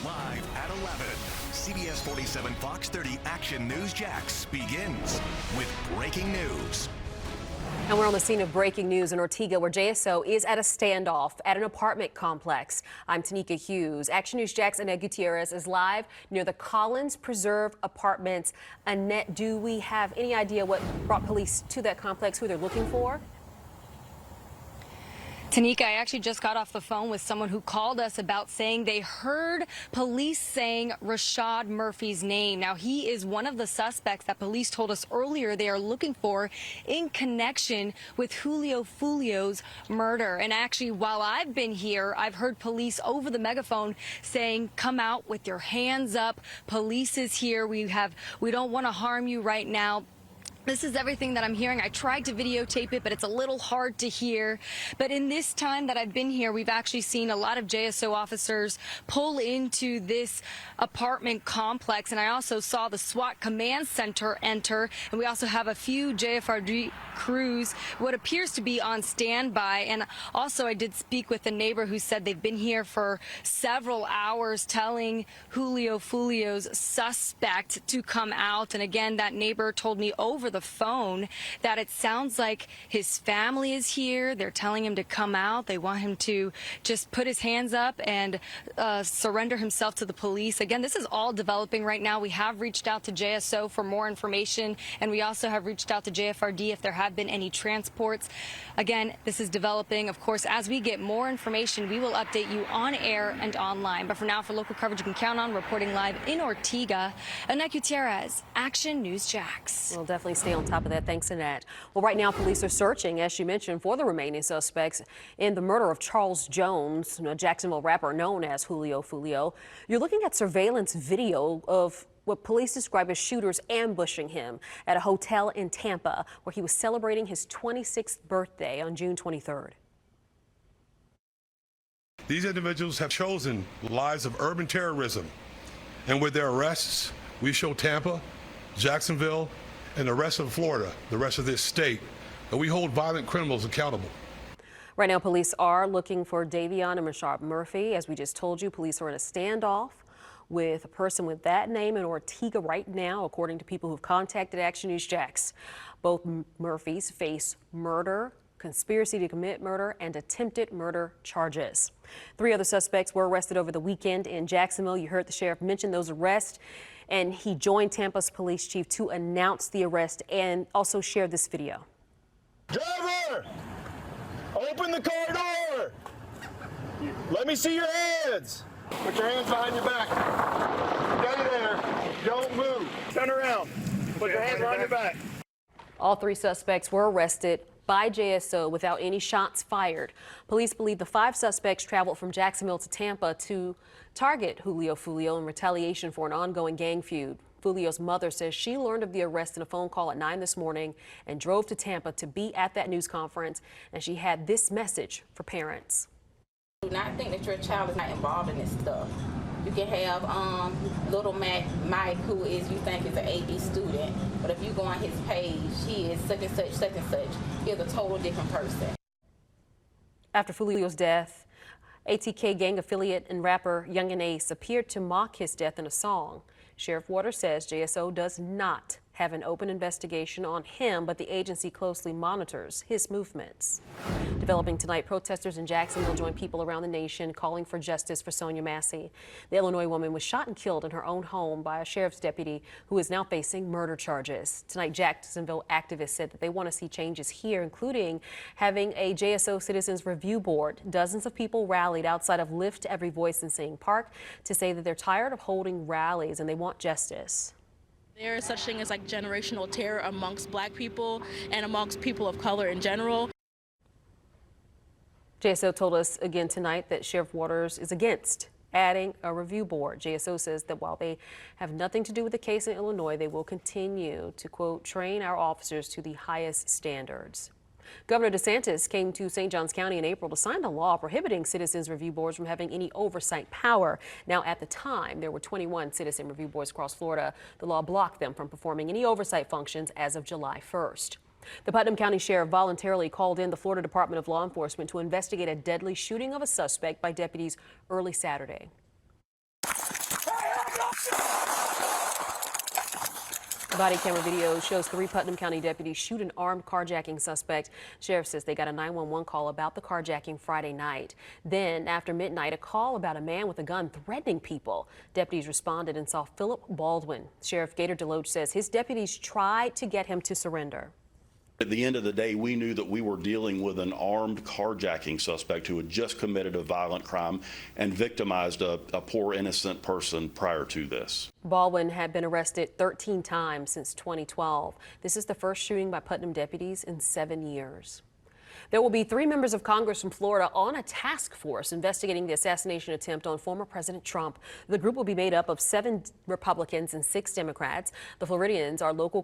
Live at 11, CBS 47 Fox 30 Action News Jax begins with breaking news. And we're on the scene of breaking news in Ortega, where JSO is at a standoff at an apartment complex. I'm Tanika Hughes. Action News Jax Annette Gutierrez is live near the Collins Preserve Apartments. Annette, do we have any idea what brought police to that complex, who they're looking for? Tanika, I actually just got off the phone with someone who called us about saying they heard police saying Rashad Murphy's name. Now, he is one of the suspects that police told us earlier they are looking for in connection with Julio Foolio's murder. And actually, while I've been here, I've heard police over the megaphone saying, come out with your hands up. Police is here. We don't want to harm you right now. This is everything that I'm hearing. I tried to videotape it, but it's a little hard to hear. But in this time that I've been here, we've actually seen a lot of JSO officers pull into this apartment complex. And I also saw the SWAT command center enter. And we also have a few JFRD crews, what appears to be on standby. And also I did speak with a neighbor who said they've been here for several hours telling Julio Foolio's suspect to come out. And again, that neighbor told me over the phone that it sounds like his family is here. They're telling him to come out. They want him to just put his hands up and surrender himself to the police. Again, this is all developing right now. We have reached out to JSO for more information, and we also have reached out to JFRD if there have been any transports. Again, this is developing. Of course, as we get more information, we will update you on air and online. But for now, for local coverage you can count on, reporting live in Ortega, Annette Gutierrez, Action News Jax. We'll definitely stay on top of that. Thanks, Annette. Well, right now, police are searching, as you mentioned, for the remaining suspects in the murder of Charles Jones, a Jacksonville rapper known as Julio Foolio. You're looking at surveillance video of what police describe as shooters ambushing him at a hotel in Tampa, where he was celebrating his 26th birthday on June 23rd. These individuals have chosen lives of urban terrorism, and with their arrests, we show Tampa, Jacksonville, and the rest of Florida, the rest of this state, that we hold violent criminals accountable. Right now, police are looking for Davion and Rashad Murphy. As we just told you, police are in a standoff with a person with that name in Ortega right now, according to people who've contacted Action News Jax. Both Murphys face murder, conspiracy to commit murder, and attempted murder charges. 3 other suspects were arrested over the weekend in Jacksonville. You heard the sheriff mention those arrests, and he joined Tampa's police chief to announce the arrest and also share this video. Driver, open the car door. Let me see your hands. Put your hands behind your back. Stay there. Don't move. Turn around. Put your hands behind your back. All 3 suspects were arrested by JSO without any shots fired. Police believe the 5 suspects traveled from Jacksonville to Tampa to target Julio Foolio in retaliation for an ongoing gang feud. Foolio's mother says she learned of the arrest in a phone call at 9 this morning and drove to Tampa to be at that news conference, and she had this message for parents. Do not think that your child is not involved in this stuff. You can have little Mike, who is, you think is an AB student, but if you go on his page, he is such and such, such and such. He is a total different person. After Foolio's death, ATK gang affiliate and rapper Young and Ace appeared to mock his death in a song. Sheriff Waters says JSO does not have an open investigation on him, but the agency closely monitors his movements. Developing tonight, protesters in Jacksonville joined people around the nation calling for justice for Sonia Massey. The Illinois woman was shot and killed in her own home by a sheriff's deputy who is now facing murder charges. Tonight, Jacksonville activists said that they want to see changes here, including having a JSO Citizens Review Board. Dozens of people rallied outside of Lift Every Voice in Saying Park to say that they're tired of holding rallies and they want justice. There is such thing as like generational terror amongst Black people and amongst people of color in general. JSO told us again tonight that Sheriff Waters is against adding a review board. JSO says that while they have nothing to do with the case in Illinois, they will continue to, quote, train our officers to the highest standards. Governor DeSantis came to St. Johns County in April to sign a law prohibiting citizens review boards from having any oversight power. Now, at the time, there were 21 citizen review boards across Florida. The law blocked them from performing any oversight functions as of July 1st. The Putnam County Sheriff voluntarily called in the Florida Department of Law Enforcement to investigate a deadly shooting of a suspect by deputies early Saturday. Body camera video shows 3 Putnam County deputies shoot an armed carjacking suspect. Sheriff says they got a 911 call about the carjacking Friday night. Then, after midnight, a call about a man with a gun threatening people. Deputies responded and saw Philip Baldwin. Sheriff Gator Deloach says his deputies tried to get him to surrender. At the end of the day, we knew that we were dealing with an armed carjacking suspect who had just committed a violent crime and victimized a poor innocent person prior to this. Baldwin had been arrested 13 times since 2012. This is the first shooting by Putnam deputies in 7 years. There will be 3 members of Congress from Florida on a task force investigating the assassination attempt on former President Trump. The group will be made up of 7 Republicans and 6 Democrats. The Floridians are local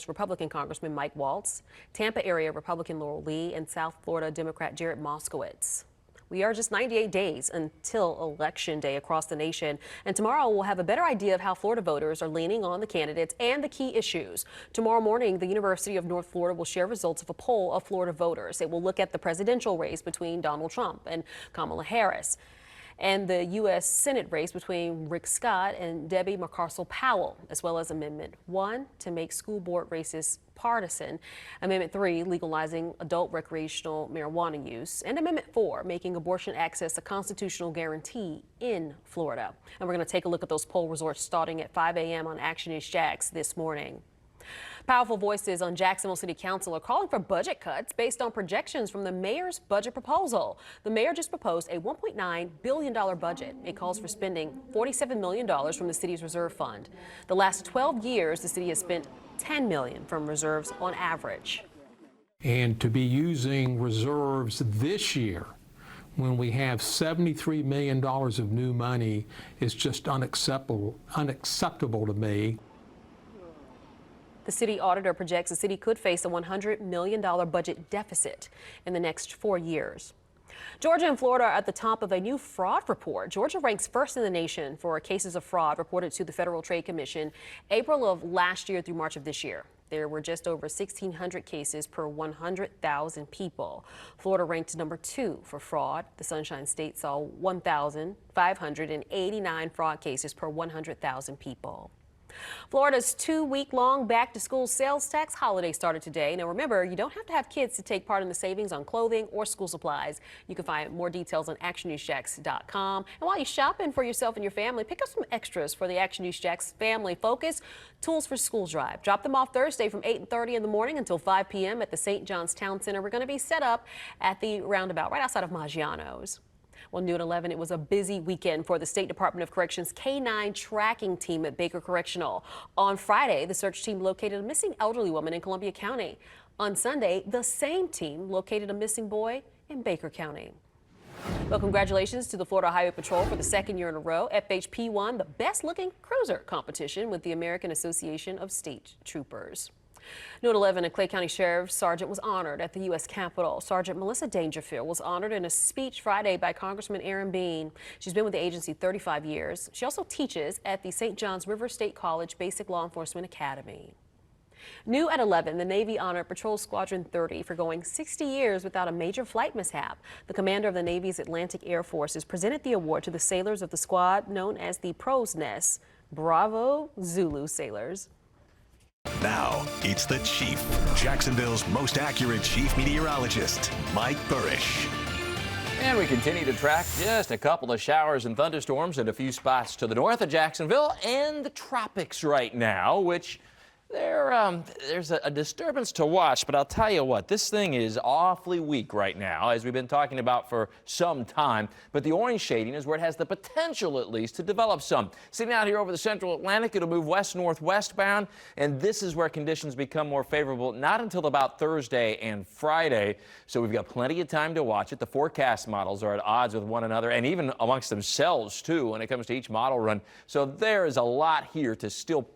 Republican Congressman Mike Waltz, Tampa area Republican Laurel Lee, and South Florida Democrat Jared Moskowitz. We are just 98 days until Election Day across the nation, and tomorrow we'll have a better idea of how Florida voters are leaning on the candidates and the key issues. Tomorrow morning, the University of North Florida will share results of a poll of Florida voters. It will look at the presidential race between Donald Trump and Kamala Harris, and the U.S. Senate race between Rick Scott and Debbie McCarcel-Powell, as well as Amendment 1 to make school board races partisan, Amendment 3 legalizing adult recreational marijuana use, and Amendment 4 making abortion access a constitutional guarantee in Florida. And we're going to take a look at those poll results starting at 5 a.m. on Action News Jax this morning. Powerful voices on Jacksonville City Council are calling for budget cuts based on projections from the mayor's budget proposal. The mayor just proposed a $1.9 billion budget. It calls for spending $47 million from the city's reserve fund. The last 12 years, the city has spent $10 million from reserves on average. And to be using reserves this year when we have $73 million of new money is just unacceptable to me. The city auditor projects the city could face a $100 million budget deficit in the next 4 years. Georgia and Florida are at the top of a new fraud report. Georgia ranks first in the nation for cases of fraud reported to the Federal Trade Commission April of last year through March of this year. There were just over 1,600 cases per 100,000 people. Florida ranked number 2 for fraud. The Sunshine State saw 1,589 fraud cases per 100,000 people. Florida's 2-week-long back-to-school sales tax holiday started today. Now remember, you don't have to have kids to take part in the savings on clothing or school supplies. You can find more details on actionnewsjax.com. And while you're shopping for yourself and your family, pick up some extras for the Action News Jax Family Focus Tools for School Drive. Drop them off Thursday from 8:30 in the morning until 5 p.m. at the St. John's Town Center. We're going to be set up at the roundabout right outside of Maggiano's. Well, new at 11, it was a busy weekend for the State Department of Corrections K-9 tracking team at Baker Correctional. On Friday, the search team located a missing elderly woman in Columbia County. On Sunday, the same team located a missing boy in Baker County. Well, congratulations to the Florida Highway Patrol for the 2nd year in a row. FHP won the Best Looking Cruiser competition with the American Association of State Troopers. New at 11, a Clay County Sheriff's Sergeant was honored at the U.S. Capitol. Sergeant Melissa Dangerfield was honored in a speech Friday by Congressman Aaron Bean. She's been with the agency 35 years. She also teaches at the St. John's River State College Basic Law Enforcement Academy. New at 11, the Navy honored Patrol Squadron 30 for going 60 years without a major flight mishap. The commander of the Navy's Atlantic Air Forces presented the award to the sailors of the squad known as the Crow's Nest. Bravo, Zulu sailors. Now, it's the Chief, Jacksonville's most accurate chief meteorologist, Mike Burrish. And we continue to track just a couple of showers and thunderstorms in a few spots to the north of Jacksonville and the tropics right now, which there's a disturbance to watch, but I'll tell you what, this thing is awfully weak right now, as we've been talking about for some time. But the orange shading is where it has the potential, at least, to develop some. Sitting out here over the central Atlantic, it'll move west-northwest bound, and this is where conditions become more favorable, not until about Thursday and Friday. So we've got plenty of time to watch it. The forecast models are at odds with one another, and even amongst themselves, too, when it comes to each model run. So there is a lot here to still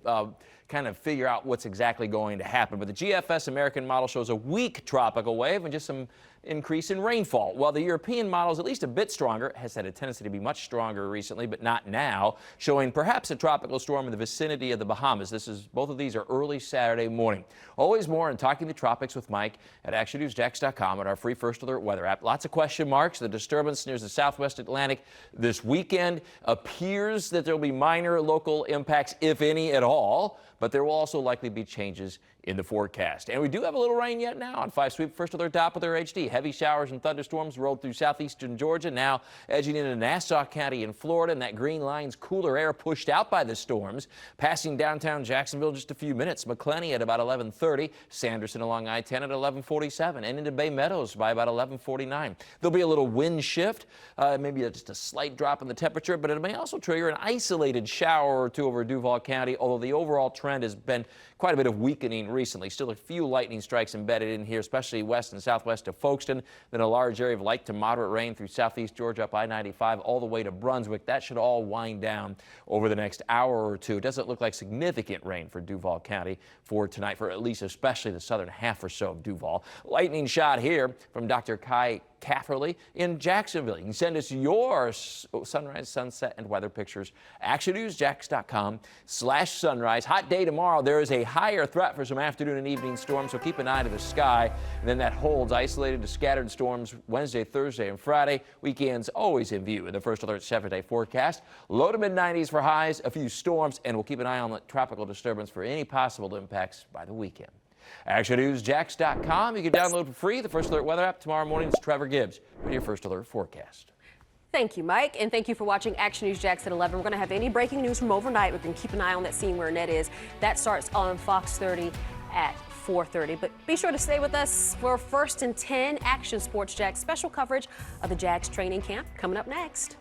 kind of figure out what's exactly going to happen. But the GFS American model shows a weak tropical wave and just some increase in rainfall. While the European model is at least a bit stronger, has had a tendency to be much stronger recently, but not now, showing perhaps a tropical storm in the vicinity of the Bahamas. Both of these are early Saturday morning. Always more on Talking the Tropics with Mike at ActionNewsJax.com and our free First Alert weather app. Lots of question marks. The disturbance near the southwest Atlantic this weekend appears that there will be minor local impacts, if any at all, but there will also likely be changes in the forecast. And we do have a little rain yet now on 5 Sweep First Alert Doppler HD. Heavy showers and thunderstorms rolled through southeastern Georgia, now edging into Nassau County in Florida, and that green line's cooler air pushed out by the storms, passing downtown Jacksonville just a few minutes. McClenny at about 11:30, Sanderson along I-10 at 11:47, and into Bay Meadows by about 11:49. There'll be a little wind shift, maybe just a slight drop in the temperature, but it may also trigger an isolated shower or two over Duval County, although the overall trend has been quite a bit of weakening recently. Still a few lightning strikes embedded in here, especially west and southwest of Folkestone. Then a large area of light to moderate rain through southeast Georgia up I-95 all the way to Brunswick. That should all wind down over the next hour or two. It doesn't look like significant rain for Duval County for tonight, for at least especially the southern half or so of Duval. Lightning shot here from Dr. Kai Cafferly in Jacksonville. You can send us your sunrise, sunset, and weather pictures. ActionNewsJax.com/sunrise. Hot day tomorrow. There is a higher threat for some afternoon and evening storms, so keep an eye to the sky. And then that holds isolated to scattered storms Wednesday, Thursday, and Friday. Weekends always in view in the First Alert 7-day forecast. Low to mid-90s for highs, a few storms, and we'll keep an eye on the tropical disturbance for any possible impacts by the weekend. ActionNewsJax.com. You can download for free the First Alert weather app. Tomorrow morning, it's Trevor Gibbs with your First Alert forecast. Thank you, Mike, and thank you for watching Action News Jax at 11. We're going to have any breaking news from overnight. We're going to keep an eye on that scene where Annette is. That starts on Fox 30 at 4:30. But be sure to stay with us for First and 10 Action Sports Jax special coverage of the Jags training camp coming up next.